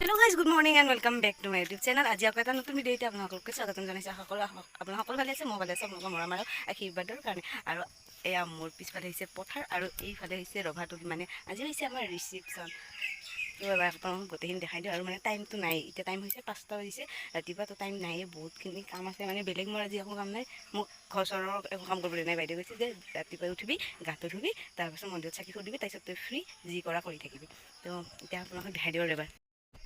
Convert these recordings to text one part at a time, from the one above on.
Hello guys good morning and welcome back to my YouTube channel. आज आपको এটা নতুন ভিডিওতে আপোনালোকক স্বাগতম জনাইছো। আপোনালোক সকলো ভালে আছে, মই ভালে আছো। আপোনালোকৰ মৰম আৰু আশীৰ্বাদৰ কাৰণে। আৰু এয়া মোৰ পিছফালে হৈছে পথাৰ আৰু এইফালে হৈছে ৰভাতুলি, মানে আজি হৈছে আমাৰ ৰিচিপশ্যন। তো আপোনালোকক গোটেইখিনি দেখাই দিওঁ। আৰু মানে টাইমটো নাই, এতিয়া টাইম হৈছে 5টা বাজিছে ৰাতিপুৱাতো টাইম নাইয়ে, বহুতখিনি কাম আছে। মানে বেলেগ মোৰ আজি একো কাম নাই, মোক ঘৰ চৰৰ একো কাম কৰিবলৈ নাই। বাইদেউ কৈছে যে ৰাতিপুৱাই উঠিবি, গাটো ধুবি, তাৰপাছত মন্দিৰত চাকি দিবি, তাৰপিছত তই ফ্ৰী যি কৰা কৰি থাকিবি। তো এতিয়া আপোনালোকক দেখাই দিওঁ এবাৰ।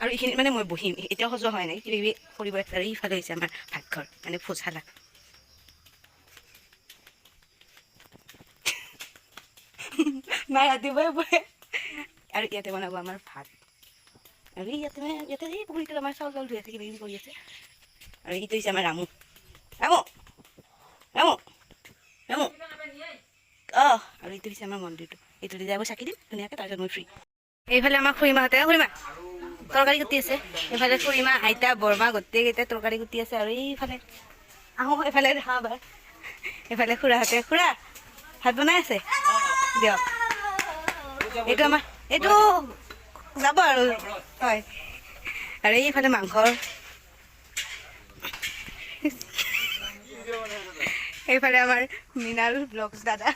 আৰু এইখিনি মানে মই বহিম, এতিয়াও সজোৱা হয় নাই, কিবা কিবি কৰিব। আৰু এইফালে হৈছে আমাৰ ভাতঘৰ, মানে ভোজশালা। নাই ৰাতিপুৱাই বহে। আৰু ইয়াতে বনাব আমাৰ ভাত। আৰু ইয়াতে এই পুখুৰীটোত আমাৰ চাউল চাউল ধুই আছে, কিবা কিবি কৰি আছে। আৰু এইটো হৈছে আমাৰ ৰামু ৰামু ৰামু ৰামু আৰু এইটো হৈছে আমাৰ মন্দিৰটো। এইটো দি যাব চাকি দিম ধুনীয়াকৈ, তাৰপিছত মই ফ্ৰী। এইফালে আমাৰ খুৰীমাহঁতে তৰকাৰী কুটি আছে। এইফালে খুৰীমা, আইতা, বৰমা গোটেইকেইটাই তৰকাৰী কুটি আছে। আৰু এইফালে আহোঁ, এইফালে দেখা এবাৰ। এইফালে খুৰাহঁতে, খুৰা ভাত বনাই আছে দিয়ক। এইটো আমাৰ এইটো যাব আৰু হয়। আৰু এইফালে মাংসৰ, এইফালে আমাৰ মৃণাল ব্লগছ দাদা,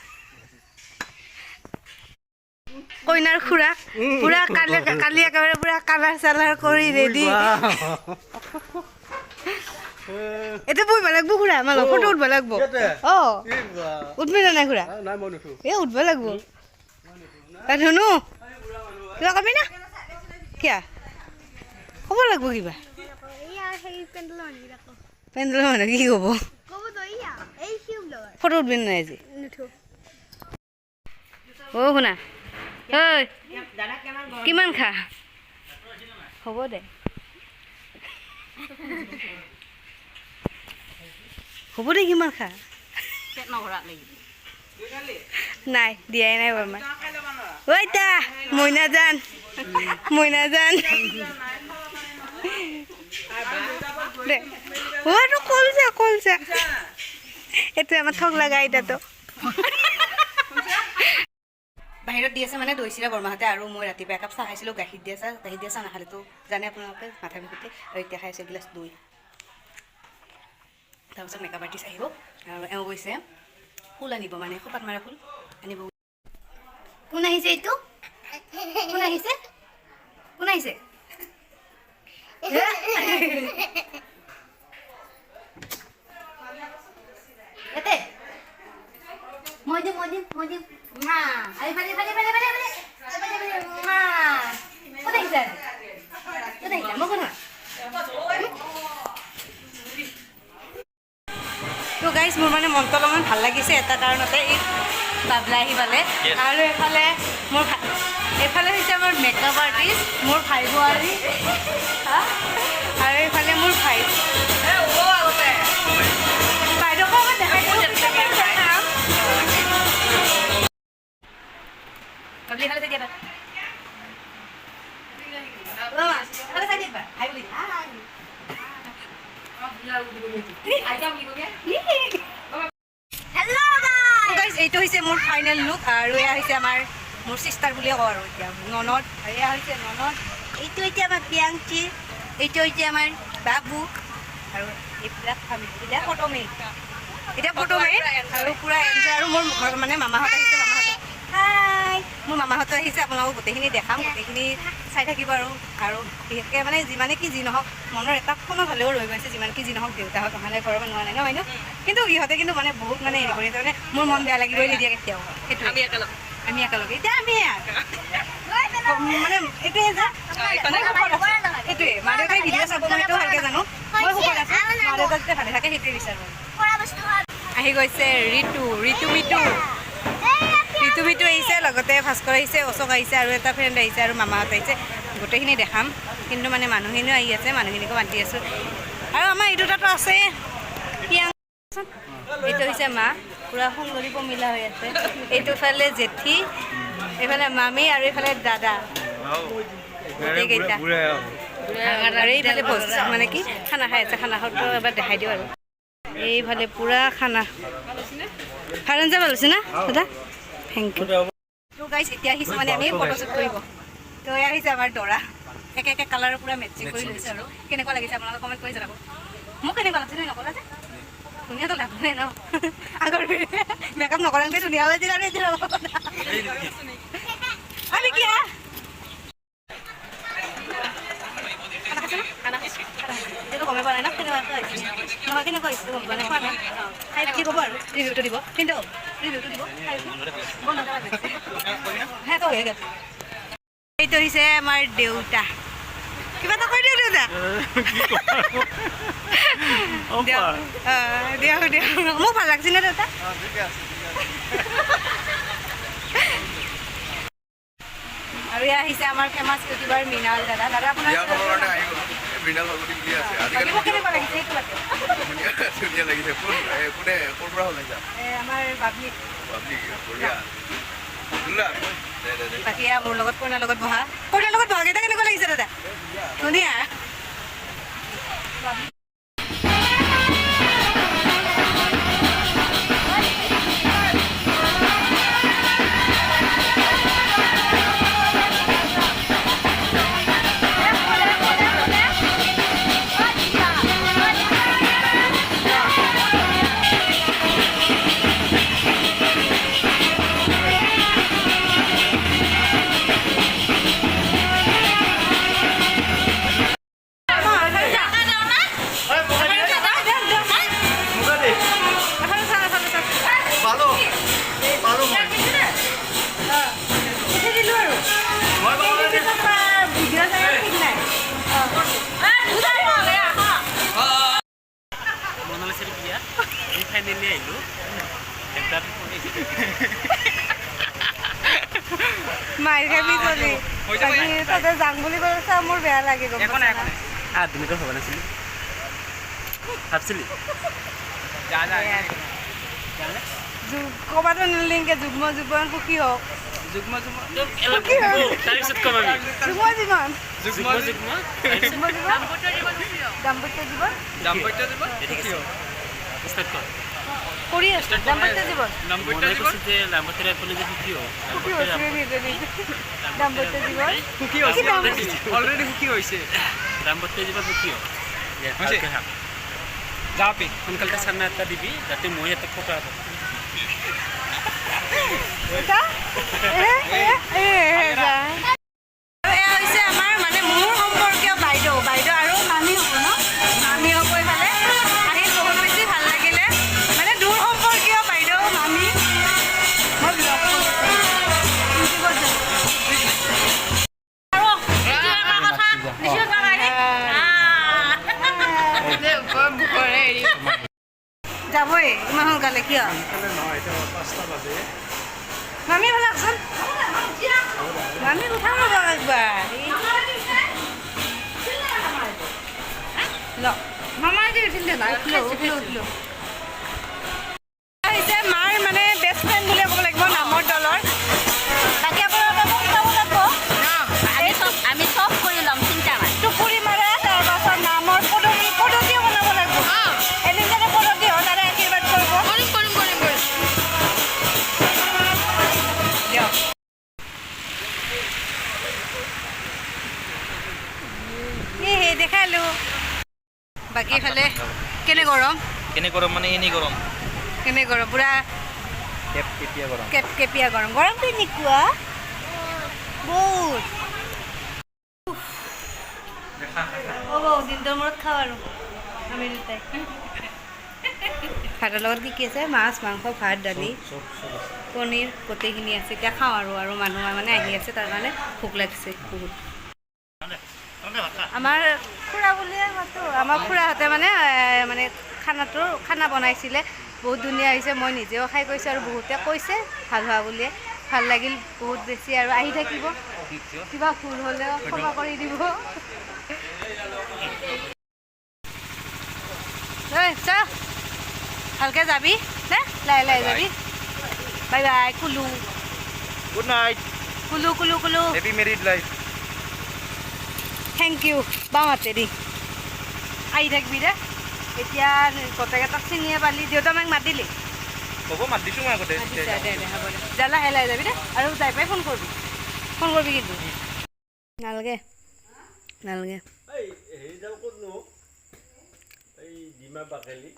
কইনাৰ খুৰা পুৰা কালি একেবাৰে পুৰা কালাৰ চালাৰ কৰি ৰেডি। এতিয়া বহিব লাগব খুৰা, আমাৰ ফটো উঠব লাগব। উঠবি না নাই খুৰা? এই উঠব লাগব। ধুনু কিবা কবি না? কিয়া ক'ব লাগব কিবা? পেণ্ডেলৰ মানুহ কি ক'ব? ফটো উঠবি নাই আজি? অ' শুনা, ঐ কিমান খা? হ'ব দে, হ'ব দে, কিমান খা? নাই দিয়াই নাই বৰমা। ঐ তা মইনাজান, মইনাজান দে। অ'টো কলজা কলজা, এইটো আমাৰ ঠগ লগা এতিয়াতো। বাহিৰত দি আছে মানে দৈ চিৰা বৰমাহঁতে। আৰু মই ৰাতিপুৱা একাপ চাহ খাইছিলোঁ, গাখীৰ দিয়া চাহ নাখালেতো জানে আপোনালোকে মাথা বিষতে। আৰু এতিয়া খাই আছোঁ এগিলাচ দৈ। তাৰপিছত মেকআপ আৰ্টিষ্ট আহিব, আৰু এওঁ গৈছে ফুল আনিব, মানে খোপাত মাৰা ফুল আনিব। কোন আহিছে? এইটো কোন আহিছে? কোন আহিছে? ইয়াতে মই দিম মা। কোন আহিছে? মই কোন? তো গাইজ মোৰ মানে মনটো অলপমান ভাল লাগিছে এটা কাৰণতে, এই বাবলা আহি পালে। আৰু এইফালে হৈছে আমাৰ মেকআপ আৰ্টিষ্ট, মোৰ ভাই বোৱাৰী। আৰু এইফালে মোৰ ভাই বাইদেউক দেখাই এইটো হৈছে মোৰ ফাইনেল লুক। আৰু এয়া হৈছে আমাৰ মোৰ চিষ্টাৰ বুলিয়ে কওঁ আৰু এতিয়া ননদ। এয়া হৈছে ননদ, এইটো এতিয়া আমাৰ প্ৰিয়াংশী, এইটো হৈছে আমাৰ বাবু। আৰু এইবিলাক ফেমিলি এতিয়া ফটো মেইন, আৰু পূৰা এনজয়। আৰু মোৰ মানে মামাহঁত আহিছে, হাই মোৰ মামাহঁত আহিছে। আপোনালোকক গোটেইখিনি দেখাম, গোটেইখিনি চাই থাকিব। আৰু বিশেষকৈ মানে যিমানে কি যি নহওক, মনৰ এটা কোনো ভালেও ৰৈ গৈছে। যিমান কি যি নহওক দেউতাহঁত মানে ঘৰৰ মানুহ নাই ন হয় ন, কিন্তু ইহঁতে কিন্তু মানে বহুত মানে হেৰি কৰি তাৰমানে মোৰ মন বেয়া লাগিবই নিদিয়ে কেতিয়াও। সেইটো আমি একেলগে এতিয়া আমি মানে এইটোৱে যে সেইটোৱে মা দেউতাই ভিডিঅ' চাব, মই সেইটো ভালকৈ জানো। মই সুখত আছোঁ, মা দেউতা যেতিয়া ভালে থাকে সেইটোৱে বিচাৰোঁ। আহি গৈছে ঋতু মিতু আহিছে, লগতে ভাস্কৰ আহিছে, অশোক আহিছে, আৰু এটা ফ্ৰেণ্ড আহিছে, আৰু মামাহঁত আহিছে। গোটেইখিনি দেখাম, কিন্তু মানে মানুহখিনিও আহি আছে, মানুহখিনিকো মাতি আছোঁ। আৰু আমাৰ এই দুটাতো আছে, এইটো হৈছে মা, পূৰা সুন্দৰী পমিলা হৈ আছে। এইটোফালে জেঠী, এইফালে মামী, আৰু এইফালে দাদা, গোটেইকেইটা। আৰু এইফালে ভোজ মানে কি খানা খাই আছে, খানা খাওঁতো এবাৰ দেখাই দিওঁ। আৰু এইফালে পূৰা খানা ভাল আঞ্জা ভাল হৈছে না দাদা? Thank U. তো গাইজ এতিয়া আহিছোঁ মানে আমি ফটোশ্বুট কৰিব। তো এয়া আহিছে আমাৰ দৰা, একে একে কালাৰৰ পুৰা মেচিং কৰি লৈছে আৰু কেনেকুৱা লাগিছে আপোনালোকে কমেণ্ট কৰি জনাব মোক কেনেকুৱা লাগিছে নকলা যে ধুনীয়াটো লাগনে ন আগৰ মেকআপ নকৰাকৈ ধুনীয়া হৈছিল আৰু এতিয়া আমি কি গমে পোৱা নাই ন কেনেকুৱা হৈছে নহয় কেনেকুৱা হৈছে গম পোৱা নাই খোৱা নাই খাই কি ক'ব আৰু ৰিভিউটো দিব কিন্তু ৰিভিউটো দিব হে তো হৈ গ'ল এইটো হৈছে আমাৰ দেউতা কিবা এটা কৈ দিওঁ দেউতা দিয়ক দিয়ক মোক ভাল লাগছে নে দেউতা আৰু এয়া আহিছে আমাৰ ফেমাছ ইউটিউবাৰ মৃণাল দাদা দাদা আপোনাৰ কেনেকুৱা লাগিছে এইটো আমাৰ বাবলি বাকী মোৰ লগত কইনাৰ লগত বহা কেইটা কেনেকুৱা লাগিছে দাদা ধুনীয়া মাইৰ খাবি চলি তাতে যাম বুলি কৈছে মোৰ বেয়া লাগে গম আধুনিক হ'ব নাছিলি ভাবছিলি ক'বাতো নিলিংকে যুগ্ম জীৱন সুখী হওক যুগ্ম জীৱন দাম্পত্য জীৱন কৰি আছো দাম্পত্য জীৱন দাম্পত্য জীৱন অলৰেডি সুখী হৈছে দাম্পত্য জীৱন সুখী যাপি সোনকালে চানা এটা দিবি যাতে মই এটা ফটো আহোঁ আমাৰ মানে মোৰ সম্পৰ্কীয় বাইদেউ আৰু মামী হ'ব ন মামী হ'ব ইফালে আহি বহুত বেছি ভাল লাগিলে মানে দূৰ সম্পৰ্কীয় বাইদেউ মামী মই যাবই ইমান সোনকালে কিয় মামী ভাল লাগছোন মামী উঠাও ল'ব একবাৰ মামাই যে উঠিলে হৈছে মাৰ মানে বেষ্ট ফ্ৰেণ্ড বুলি ক'ব লাগিব নামৰ দলৰ বাকী আপোনালোকে মোক চাব লাগিব আমি চব কৰি ল'ম চিন্তা নাই টুকুৰি মাৰে তাৰপাছত নামৰ পদ্ধতিও বনাব লাগিব এদিন যাতে পদ্ধতি হয় তাৰে আশীৰ্বাদ কৰিব কৰিম দিয়ক দেখালো বাকী ইফালে কেনে গৰম মানে এনেই গৰম কেনে গৰম পুৰা কেপকেপীয়া গৰম কেনেকুৱা বহুত দিনটোৰ মূৰত খাওঁ আৰু আমি দুটাই ভাতৰ লগত কি আছে মাছ মাংস ভাত দালি পনীৰ গোটেইখিনি আছে এতিয়া খাওঁ আৰু মানুহ মানে আহি আছে তাৰ কাৰণে ভোক লাগিছে বহুত আমাৰ খুৰা বুলিয়ে মাতো আমাৰ খুৰাহঁতে মানে খানা বনাইছিলে বহুত ধুনীয়া হৈছে মই নিজেও খাই কৈছোঁ আৰু বহুতে কৈছে ভাল হোৱা বুলিয়ে ভাল লাগিল বহুত বেছি আৰু আহি থাকিব কিবা ভুল হ'লেও ক্ষমা কৰি দিব চা ভালকৈ যাবি দে লাহে যাবি bye bye Kulu good night Kulu happy married life thank you বাওঁহাতে দি আহি থাকিবি দে এতিয়া গোটেইকেইটাক চিনিয়ে পালি দেউতা আমাক মাতিলি হ'ব মাত দিছোঁ মই আগতে দে হ'ব দে যা লাহে যাবি দে আৰু যাই পাই ফোন কৰিবি কিন্তু নালাগে নালাগে এই হেৰিডাল ক'তনো এই ডিমা বাকেলি